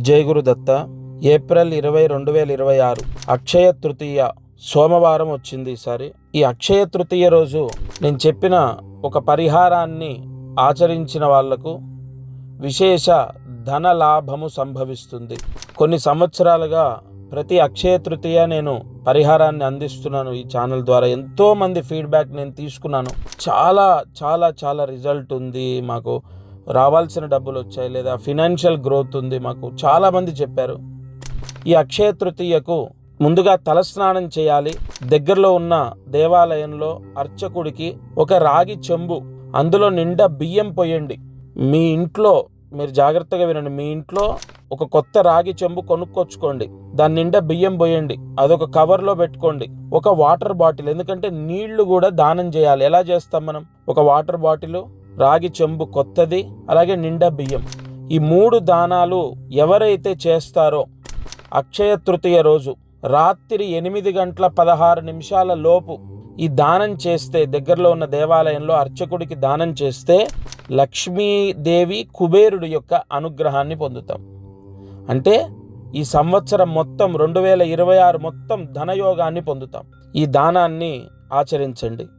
జై గురుదత్త. ఏప్రిల్ 20, 2026 అక్షయ తృతీయ సోమవారం వచ్చింది ఈసారి. ఈ అక్షయ తృతీయ రోజు నేను చెప్పిన ఒక పరిహారాన్ని ఆచరించిన వాళ్లకు విశేష ధన లాభము సంభవిస్తుంది. కొన్ని సంవత్సరాలుగా ప్రతి అక్షయ తృతీయ నేను పరిహారాన్ని అందిస్తున్నాను ఈ ఛానల్ ద్వారా. ఎంతో మంది ఫీడ్బ్యాక్ నేను తీసుకున్నాను. చాలా చాలా చాలా రిజల్ట్ ఉంది, మాకు రావాల్సిన డబ్బులు వచ్చాయి, లేదా ఫినాన్షియల్ గ్రోత్ ఉంది, మాకు చాలామంది చెప్పారు. ఈ అక్షయ తృతీయకు ముందుగా తలస్నానం చేయాలి. దగ్గరలో ఉన్న దేవాలయంలో అర్చకుడికి ఒక రాగి చెంబు, అందులో నిండా బియ్యం పోయండి. మీ ఇంట్లో, మీరు జాగ్రత్తగా వినండి, మీ ఇంట్లో ఒక కొత్త రాగి చెంబు కొనుక్కొచ్చుకోండి. దాని నిండా బియ్యం పోయండి. అదొక కవర్లో పెట్టుకోండి. ఒక వాటర్ బాటిల్, ఎందుకంటే నీళ్లు కూడా దానం చేయాలి. ఎలా చేస్తాం మనం? ఒక వాటర్ బాటిల్, రాగి చెంబు కొత్తది, అలాగే నిండా బియ్యం. ఈ 3 దానాలు ఎవరైతే చేస్తారో అక్షయ తృతీయ రోజు రాత్రి 8:16 లోపు ఈ దానం చేస్తే, దగ్గరలో ఉన్న దేవాలయంలో అర్చకుడికి దానం చేస్తే లక్ష్మీదేవి కుబేరుడు యొక్క అనుగ్రహాన్ని పొందుతాం. అంటే ఈ సంవత్సరం మొత్తం 2026 మొత్తం ధనయోగాన్ని పొందుతాం. ఈ దానాన్ని ఆచరించండి.